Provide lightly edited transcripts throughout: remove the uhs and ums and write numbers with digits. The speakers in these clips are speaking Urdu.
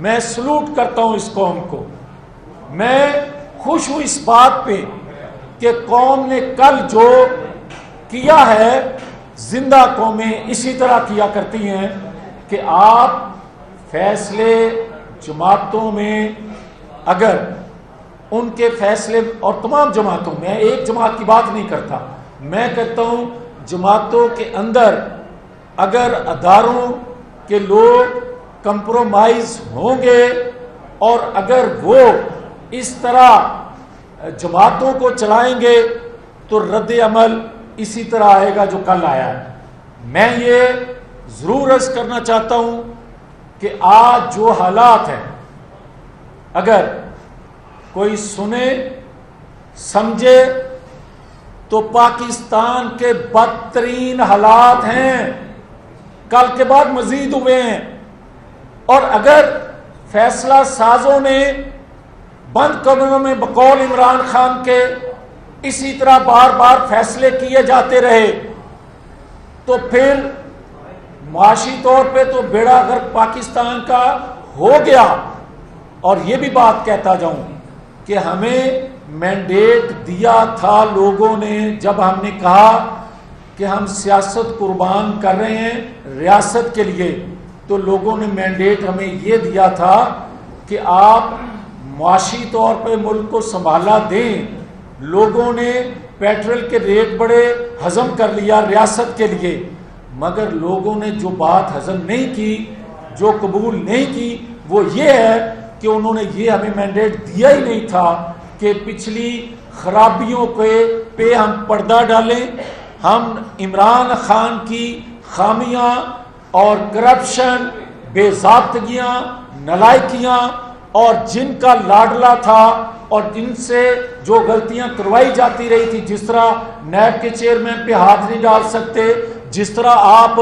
میں سلوٹ کرتا ہوں اس قوم کو. میں خوش ہوں اس بات پہ کہ قوم نے کل جو کیا ہے، زندہ قومیں اسی طرح کیا کرتی ہیں کہ آپ فیصلے جماعتوں میں، اگر ان کے فیصلے، اور تمام جماعتوں میں، ایک جماعت کی بات نہیں کرتا، میں کہتا ہوں جماعتوں کے اندر اگر اداروں کے لوگ کمپرومائز ہوں گے اور اگر وہ اس طرح جماعتوں کو چلائیں گے تو رد عمل اسی طرح آئے گا جو کل آیا ہے. میں یہ ضرور عرض کرنا چاہتا ہوں کہ آج جو حالات ہیں، اگر کوئی سنے سمجھے تو پاکستان کے بدترین حالات ہیں، کل کے بعد مزید ہوئے ہیں. اور اگر فیصلہ سازوں نے بند کمروں میں بقول عمران خان کے اسی طرح بار بار فیصلے کیے جاتے رہے تو پھر معاشی طور پہ تو بیڑا غرق پاکستان کا ہو گیا. اور یہ بھی بات کہتا جاؤں کہ ہمیں مینڈیٹ دیا تھا لوگوں نے، جب ہم نے کہا کہ ہم سیاست قربان کر رہے ہیں ریاست کے لیے، تو لوگوں نے مینڈیٹ ہمیں یہ دیا تھا کہ آپ معاشی طور پہ ملک کو سنبھالا دیں. لوگوں نے پیٹرول کے ریٹ بڑے ہضم کر لیا ریاست کے لیے، مگر لوگوں نے جو بات ہضم نہیں کی، جو قبول نہیں کی، وہ یہ ہے کہ انہوں نے یہ ہمیں مینڈیٹ دیا ہی نہیں تھا کہ پچھلی خرابیوں پہ ہم پردہ ڈالیں. ہم عمران خان کی خامیاں اور کرپشن، بے ضابطگیاں، نالائکیاں اور جن کا لاڈلا تھا اور جن سے جو غلطیاں کروائی جاتی رہی تھی، جس طرح نیب کے چیئرمین پہ ہاتھ نہیں ڈال سکتے، جس طرح آپ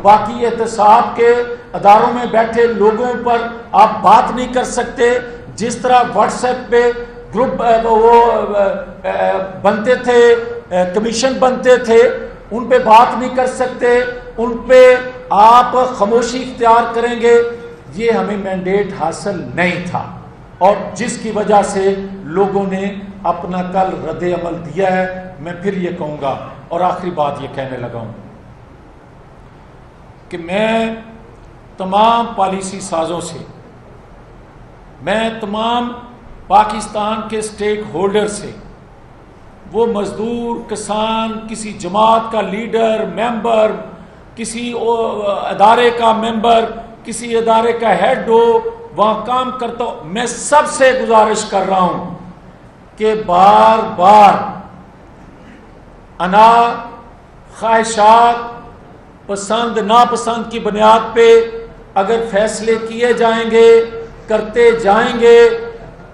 باقی احتساب کے اداروں میں بیٹھے لوگوں پر آپ بات نہیں کر سکتے، جس طرح واٹس ایپ پہ گروپ وہ بنتے تھے، کمیشن بنتے تھے، ان پہ بات نہیں کر سکتے، ان پہ آپ خاموشی اختیار کریں گے. یہ ہمیں مینڈیٹ حاصل نہیں تھا اور جس کی وجہ سے لوگوں نے اپنا کل رد عمل دیا ہے. میں پھر یہ کہوں گا اور آخری بات یہ کہنے لگا ہوں کہ میں تمام پالیسی سازوں سے، میں تمام پاکستان کے سٹیک ہولڈر سے، وہ مزدور، کسان، کسی جماعت کا لیڈر، ممبر، کسی ادارے کا ممبر، کسی ادارے کا ہیڈ ہو، وہاں کام کرتا ہوں، میں سب سے گزارش کر رہا ہوں کہ بار بار انا، خواہشات، پسند ناپسند کی بنیاد پہ اگر فیصلے کیے جائیں گے، کرتے جائیں گے،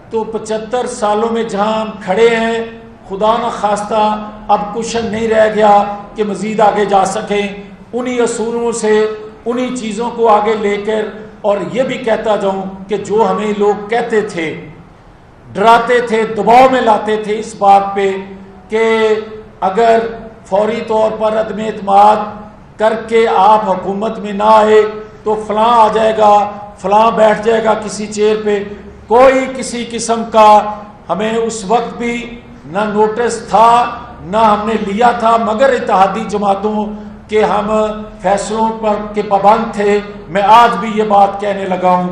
تو 75 سالوں میں جہاں ہم کھڑے ہیں، خدا نہ خواستہ اب کشن نہیں رہ گیا کہ مزید آگے جا سکیں. انہی اصولوں سے، انہی چیزوں کو آگے لے کر، اور یہ بھی کہتا جاؤں کہ جو ہمیں لوگ کہتے تھے، ڈراتے تھے، دباؤ میں لاتے تھے اس بات پہ کہ اگر فوری طور پر عدم اعتماد کر کے آپ حکومت میں نہ آئے تو فلاں آ جائے گا، فلاں بیٹھ جائے گا کسی چیئر پہ. کوئی کسی قسم کا ہمیں اس وقت بھی نہ نوٹس تھا، نہ ہم نے لیا تھا، مگر اتحادی جماعتوں کہ ہم فیصلوں پر کے پابند تھے. میں آج بھی یہ بات کہنے لگا ہوں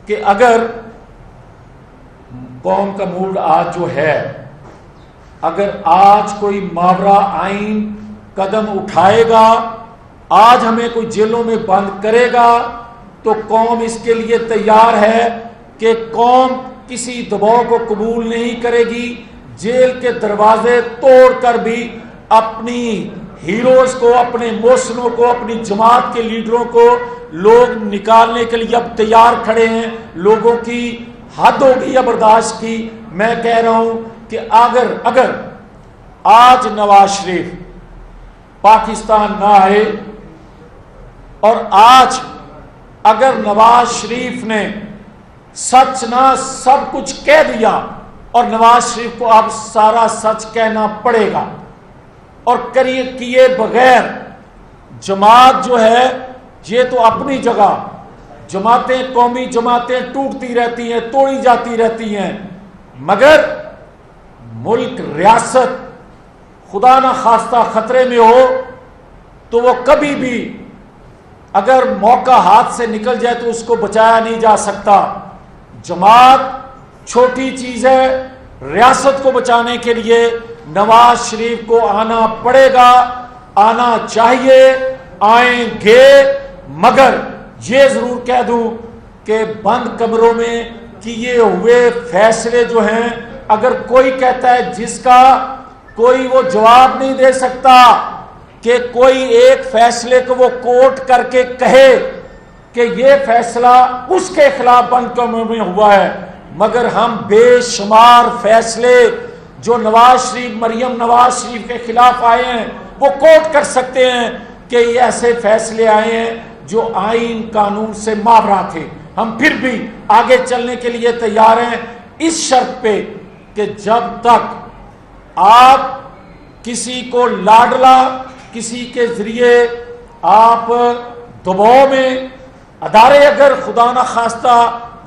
کہ اگر قوم کا موڈ آج جو ہے، اگر آج کوئی ماورا آئین قدم اٹھائے گا، آج ہمیں کوئی جیلوں میں بند کرے گا، تو قوم اس کے لیے تیار ہے کہ قوم کسی دباؤ کو قبول نہیں کرے گی. جیل کے دروازے توڑ کر بھی اپنی ہیروز کو، اپنے محسنوں کو، اپنی جماعت کے لیڈروں کو لوگ نکالنے کے لیے اب تیار کھڑے ہیں. لوگوں کی حد ہوگی برداشت کی. میں کہہ رہا ہوں کہ اگر آج نواز شریف پاکستان نہ آئے، اور آج اگر نواز شریف نے سچ نہ سب کچھ کہہ دیا، اور نواز شریف کو اب سارا سچ کہنا پڑے گا، اور کیے بغیر جماعت جو ہے، یہ تو اپنی جگہ جماعتیں، قومی جماعتیں ٹوٹتی رہتی ہیں، توڑی جاتی رہتی ہیں، مگر ملک، ریاست خدا نہ خواستہ خطرے میں ہو تو وہ کبھی بھی اگر موقع ہاتھ سے نکل جائے تو اس کو بچایا نہیں جا سکتا۔ جماعت چھوٹی چیز ہے، ریاست کو بچانے کے لیے نواز شریف کو آنا پڑے گا، آنا چاہیے، آئیں گے، مگر یہ ضرور کہہ دوں کہ بند کمروں میں کیے ہوئے فیصلے جو ہیں، اگر کوئی کہتا ہے جس کا کوئی وہ جواب نہیں دے سکتا کہ کوئی ایک فیصلے کو وہ کوٹ کر کے کہے کہ یہ فیصلہ اس کے خلاف بند کمروں میں ہوا ہے، مگر ہم بے شمار فیصلے جو نواز شریف، مریم نواز شریف کے خلاف آئے ہیں وہ کوٹ کر سکتے ہیں کہ یہ ایسے فیصلے آئے ہیں جو آئین قانون سے ماورا تھے۔ ہم پھر بھی آگے چلنے کے لیے تیار ہیں، اس شرط پہ کہ جب تک آپ کسی کو لاڈلا، کسی کے ذریعے آپ دباؤ میں، ادارے اگر خدا نہ خواستہ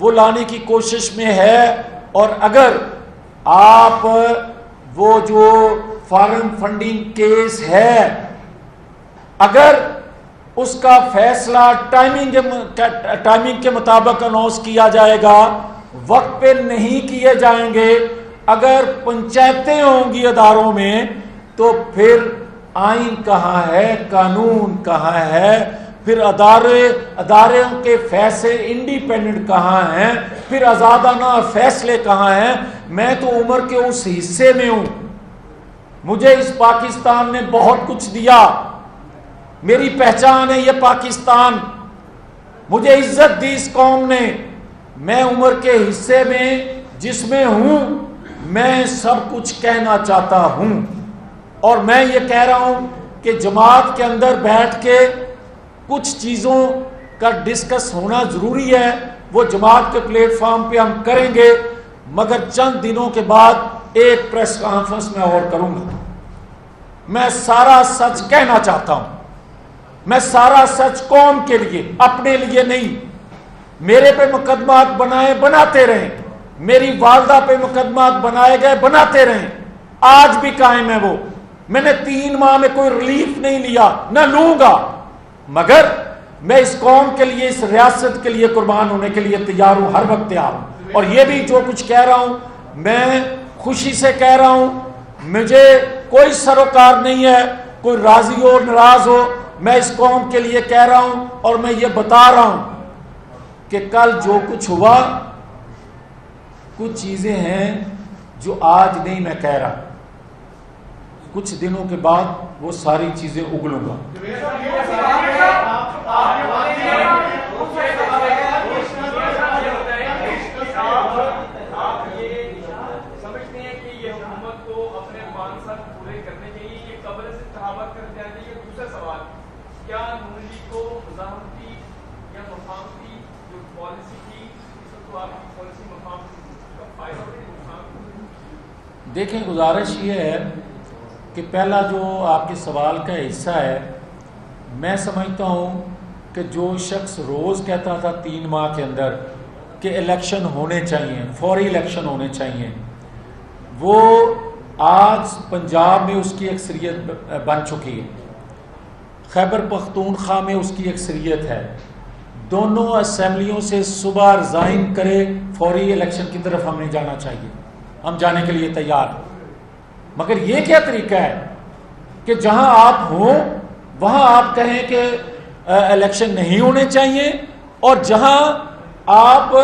وہ لانے کی کوشش میں ہے، اور اگر آپ وہ جو فارن فنڈنگ کیس ہے اگر اس کا فیصلہ ٹائمنگ کے مطابق اناؤنس کیا جائے گا، وقت پہ نہیں کیے جائیں گے، اگر پنچایتیں ہوں گی اداروں میں، تو پھر آئین کہاں ہے، قانون کہاں ہے، پھر اداروں کے فیصلے انڈیپینڈنٹ کہاں ہیں، پھر آزادانہ فیصلے کہاں ہیں۔ میں تو عمر کے اس حصے میں ہوں، مجھے اس پاکستان نے بہت کچھ دیا، میری پہچان ہے یہ پاکستان، مجھے عزت دی اس قوم نے، میں عمر کے حصے میں جس میں ہوں میں سب کچھ کہنا چاہتا ہوں، اور میں یہ کہہ رہا ہوں کہ جماعت کے اندر بیٹھ کے کچھ چیزوں کا ڈسکس ہونا ضروری ہے، وہ جماعت کے پلیٹ فارم پہ ہم کریں گے، مگر چند دنوں کے بعد ایک پریس کانفرنس میں اور کروں گا۔ میں سارا سچ کہنا چاہتا ہوں، میں سارا سچ قوم کے لیے، اپنے لیے نہیں۔ میرے پہ مقدمات بناتے رہیں، میری والدہ پہ مقدمات بنائے گئے بناتے رہیں، آج بھی قائم ہے وہ، میں نے 3 ماہ میں کوئی ریلیف نہیں لیا، نہ لوں گا، مگر میں اس قوم کے لیے، اس ریاست کے لیے قربان ہونے کے لیے تیار ہوں، ہر وقت تیار ہوں۔ اور یہ بھی جو کچھ کہہ رہا ہوں میں خوشی سے کہہ رہا ہوں، مجھے کوئی سروکار نہیں ہے، کوئی راضی ہو ناراض ہو، میں اس قوم کے لیے کہہ رہا ہوں، اور میں یہ بتا رہا ہوں کہ کل جو کچھ ہوا، کچھ چیزیں ہیں جو آج نہیں میں کہہ رہا، کچھ دنوں کے بعد وہ ساری چیزیں اگلوں گا۔ دیکھیں، گزارش یہ ہے کہ پہلا جو آپ کے سوال کا حصہ ہے، میں سمجھتا ہوں کہ جو شخص روز کہتا تھا 3 ماہ کے اندر کہ الیکشن ہونے چاہیے، فوری الیکشن ہونے چاہیے، وہ آج پنجاب میں اس کی اکثریت بن چکی ہے، خیبر پختونخوا میں اس کی اکثریت ہے، دونوں اسمبلیوں سے صبح ریزائن کرے، فوری الیکشن کی طرف ہمیں جانا چاہیے، ہم جانے کے لیے تیار ہیں۔ مگر یہ کیا طریقہ ہے کہ جہاں آپ ہوں وہاں آپ کہیں کہ الیکشن نہیں ہونے چاہیے، اور جہاں آپ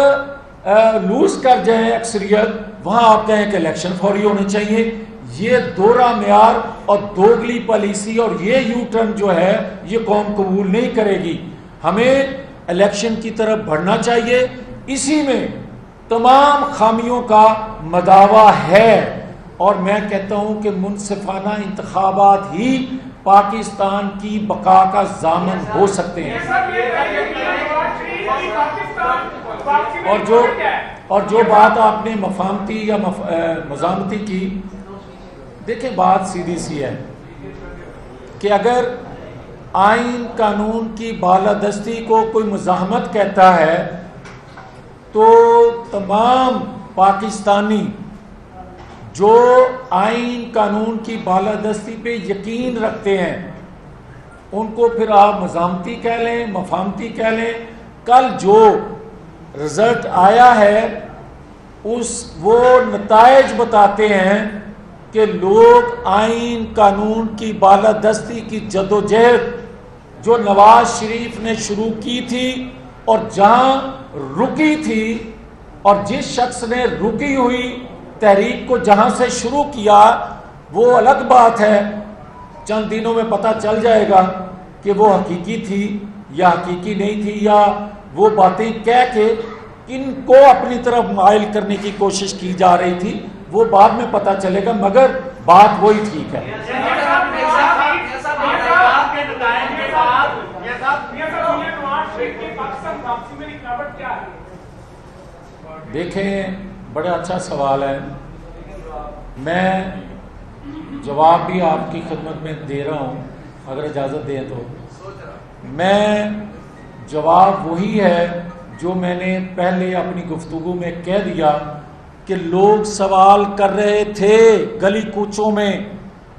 لوز کر جائیں اکثریت وہاں آپ کہیں کہ الیکشن فوری ہونے چاہیے؟ یہ دوہرا معیار اور دوگلی پالیسی اور یہ یو ٹرن جو ہے یہ قوم قبول نہیں کرے گی۔ ہمیں الیکشن کی طرف بڑھنا چاہیے، اسی میں تمام خامیوں کا مداوع ہے، اور میں کہتا ہوں کہ منصفانہ انتخابات ہی پاکستان کی بقا کا ضامن ہو سکتے ہیں۔ اور جو بات آپ نے مفاہمتی یا مزاحمتی کی، دیکھیں بات سیدھی سی ہے کہ اگر آئین قانون کی بالادستی کو کوئی مزاحمت کہتا ہے تو تمام پاکستانی جو آئین قانون کی بالادستی پہ یقین رکھتے ہیں ان کو پھر آپ مزاحمتی کہہ لیں، مفاہمتی کہہ لیں. کل جو رزلٹ آیا ہے وہ نتائج بتاتے ہیں کہ لوگ آئین قانون کی بالادستی کی جدوجہد جو نواز شریف نے شروع کی تھی اور جہاں رکی تھی اور جس شخص نے رکی ہوئی تحریک کو جہاں سے شروع کیا وہ الگ بات ہے. چند دنوں میں پتہ چل جائے گا کہ وہ حقیقی تھی یا حقیقی نہیں تھی، یا وہ باتیں کہہ کے ان کو اپنی طرف مائل کرنے کی کوشش کی جا رہی تھی، وہ بعد میں پتہ چلے گا، مگر بات وہی ٹھیک ہے. دیکھیں بڑا اچھا سوال ہے، میں جواب بھی آپ کی خدمت میں دے رہا ہوں، اگر اجازت دیں تو. میں جواب وہی ہے جو میں نے پہلے اپنی گفتگو میں کہہ دیا کہ لوگ سوال کر رہے تھے گلی کوچوں میں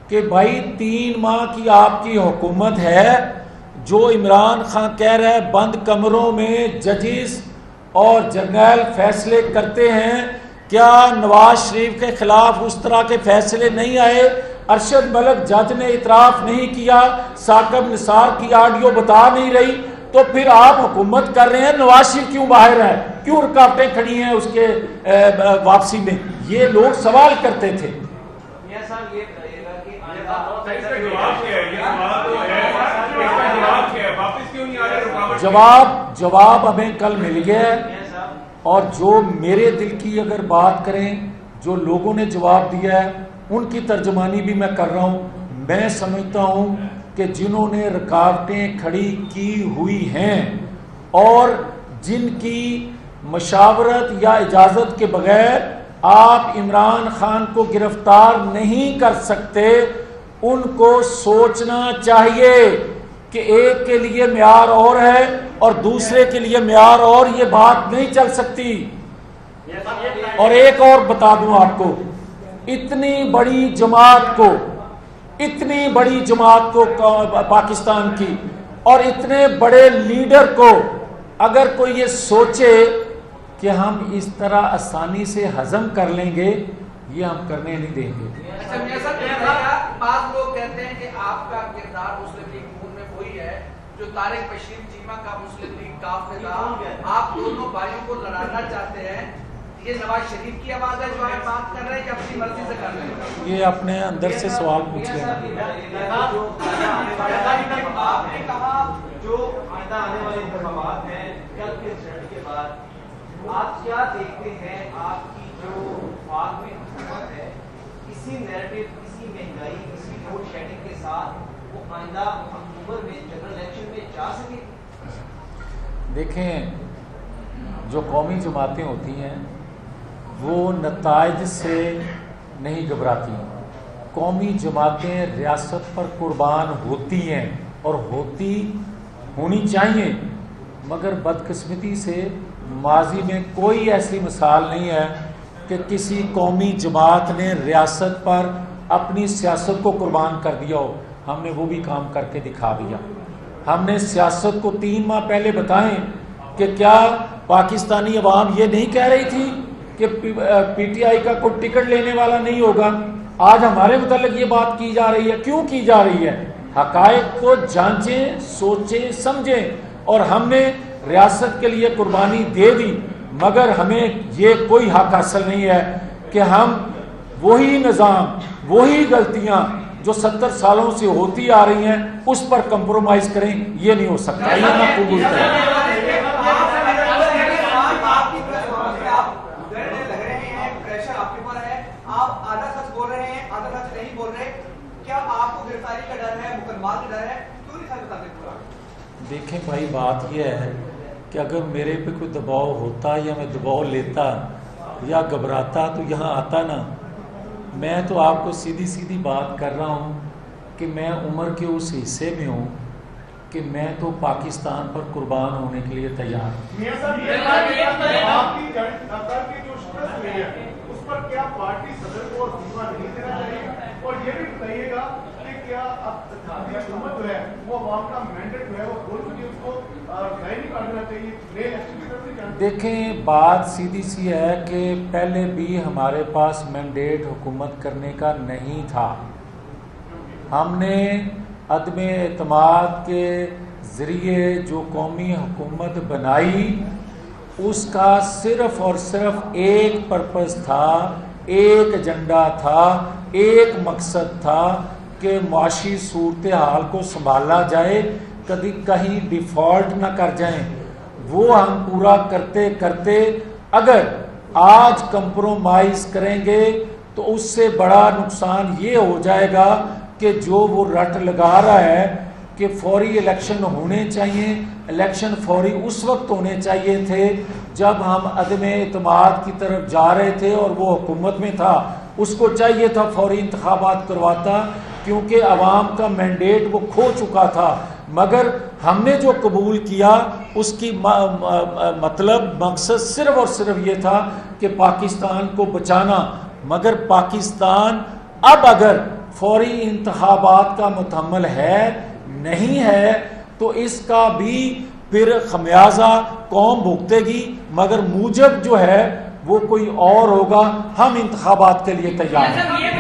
کہ بھائی 3 ماہ کی آپ کی حکومت ہے، جو عمران خان کہہ رہا ہے بند کمروں میں ججز اور جرنیل فیصلے کرتے ہیں، کیا نواز شریف کے خلاف اس طرح کے فیصلے نہیں آئے؟ ارشد ملک جج نے اعتراف نہیں کیا، ثاقب نثار کی آڈیو بتا نہیں رہی، تو پھر آپ حکومت کر رہے ہیں، نواز شریف کیوں باہر ہے، کیوں رکاوٹیں کھڑی ہیں اس کے واپسی میں؟ یہ لوگ سوال کرتے تھے. جواب ہمیں کل مل گیا ہے، اور جو میرے دل کی اگر بات کریں، جو لوگوں نے جواب دیا ہے ان کی ترجمانی بھی میں کر رہا ہوں. میں سمجھتا ہوں کہ جنہوں نے رکاوٹیں کھڑی کی ہوئی ہیں اور جن کی مشاورت یا اجازت کے بغیر آپ عمران خان کو گرفتار نہیں کر سکتے، ان کو سوچنا چاہیے کہ ایک کے لیے معیار اور ہے اور دوسرے کے لیے معیار اور، یہ بات نہیں چل سکتی. اور ایک اور بتا دوں آپ کو، اتنی بڑی جماعت کو پاکستان کی اور اتنے بڑے لیڈر کو اگر کوئی یہ سوچے کہ ہم اس طرح آسانی سے ہضم کر لیں گے، یہ ہم کرنے نہیں دیں گے. بعض لوگ کہتے ہیں کہ آپ کا کردار مسلم لیگ نون میں وہی ہے جو طارق بشیر چیمہ کا مسلم لیگ کاف میں تھا، آپ دونوں بھائیوں کو لڑانا چاہتے ہیں. یہ نواز شریف کی آواز ہے جو آپ بات کر رہے ہیں یا اپنی مرضی سے کر رہے ہیں؟ یہ اپنے اندر سے سوال پوچھ رہے ہیں. آپ نے کہا جو آئندہ آنے والے انتخابات ہیں کل کے رزلٹ کے بعد آپ کیا دیکھتے ہیں آپ کی جو وفاق میں حکومت ہے، اسی نیریٹو، اسی مہنگائی، اسی لوڈ شیڈنگ کے ساتھ وہ آئندہ اکتوبر میں جنرل الیکشن میں جا سکے؟ دیکھیں، جو قومی جماعتیں ہوتی ہیں وہ نتائج سے نہیں گھبراتی. قومی جماعتیں ریاست پر قربان ہوتی ہیں اور ہونی چاہیے، مگر بدقسمتی سے ماضی میں کوئی ایسی مثال نہیں ہے کہ کسی قومی جماعت نے ریاست پر اپنی سیاست کو قربان کر دیا ہو. ہم نے وہ بھی کام کر کے دکھا دیا. ہم نے سیاست کو 3 ماہ پہلے بتائیں کہ کیا پاکستانی عوام یہ نہیں کہہ رہی تھی کہ پی ٹی آئی کا کوئی ٹکٹ لینے والا نہیں ہوگا؟ آج ہمارے متعلق یہ بات کی جا رہی ہے. کیوں کی جا رہی ہے؟ حقائق کو جانچیں، سوچیں، سمجھیں. اور ہم نے ریاست کے لیے قربانی دے دی، مگر ہمیں یہ کوئی حق حاصل نہیں ہے کہ ہم وہی نظام، وہی غلطیاں جو 70 سالوں سے ہوتی آ رہی ہیں اس پر کمپرومائز کریں. یہ نہیں ہو سکتا، یہ نہ قبول کریں. دیکھیں بھائی، بات یہ ہے کہ اگر میرے پہ کوئی دباؤ ہوتا یا میں دباؤ لیتا یا گھبراتا تو یہاں آتا نا. میں تو آپ کو سیدھی بات کر رہا ہوں کہ میں عمر کے اس حصے میں ہوں کہ میں تو پاکستان پر قربان ہونے کے لیے تیار ہوں۔ میاں صاحب یہ آپ کی قطر کی جو شکست ہوئی ہے اس پر کیا پارٹی صدر کو استعفیٰ نہیں دینا چاہیے؟ اور یہ بھی بتائیے گا کہ کیا اب حکومت جو ہے وہ عوام کا مینڈیٹ جو ہے وہ کھول چکی، اس کو ضائع نہیں کر دینا چاہیے، نئے الیکشن کی طرف نہیں جانا؟ دیکھیں بات سیدھی سی ہے کہ پہلے بھی ہمارے پاس مینڈیٹ حکومت کرنے کا نہیں تھا۔ ہم نے عدم اعتماد کے ذریعے جو قومی حکومت بنائی اس کا صرف اور صرف ایک پرپس تھا، ایک ایجنڈا تھا، ایک مقصد تھا کہ معاشی صورتحال کو سنبھالا جائے، کبھی کہیں ڈیفالٹ نہ کر جائیں۔ وہ ہم پورا کرتے کرتے اگر آج کمپرومائز کریں گے تو اس سے بڑا نقصان یہ ہو جائے گا کہ جو وہ رٹ لگا رہا ہے کہ فوری الیکشن ہونے چاہیے، الیکشن فوری اس وقت ہونے چاہیے تھے جب ہم عدم اعتماد کی طرف جا رہے تھے اور وہ حکومت میں تھا، اس کو چاہیے تھا فوری انتخابات کرواتا، کیونکہ عوام کا مینڈیٹ وہ کھو چکا تھا۔ مگر ہم نے جو قبول کیا اس کی مطلب مقصد صرف اور صرف یہ تھا کہ پاکستان کو بچانا۔ مگر پاکستان اب اگر فوری انتخابات کا متحمل ہے نہیں ہے تو اس کا بھی پھر خمیازہ قوم بھگتے گی، مگر موجب جو ہے وہ کوئی اور ہوگا۔ ہم انتخابات کے لیے تیار ہیں۔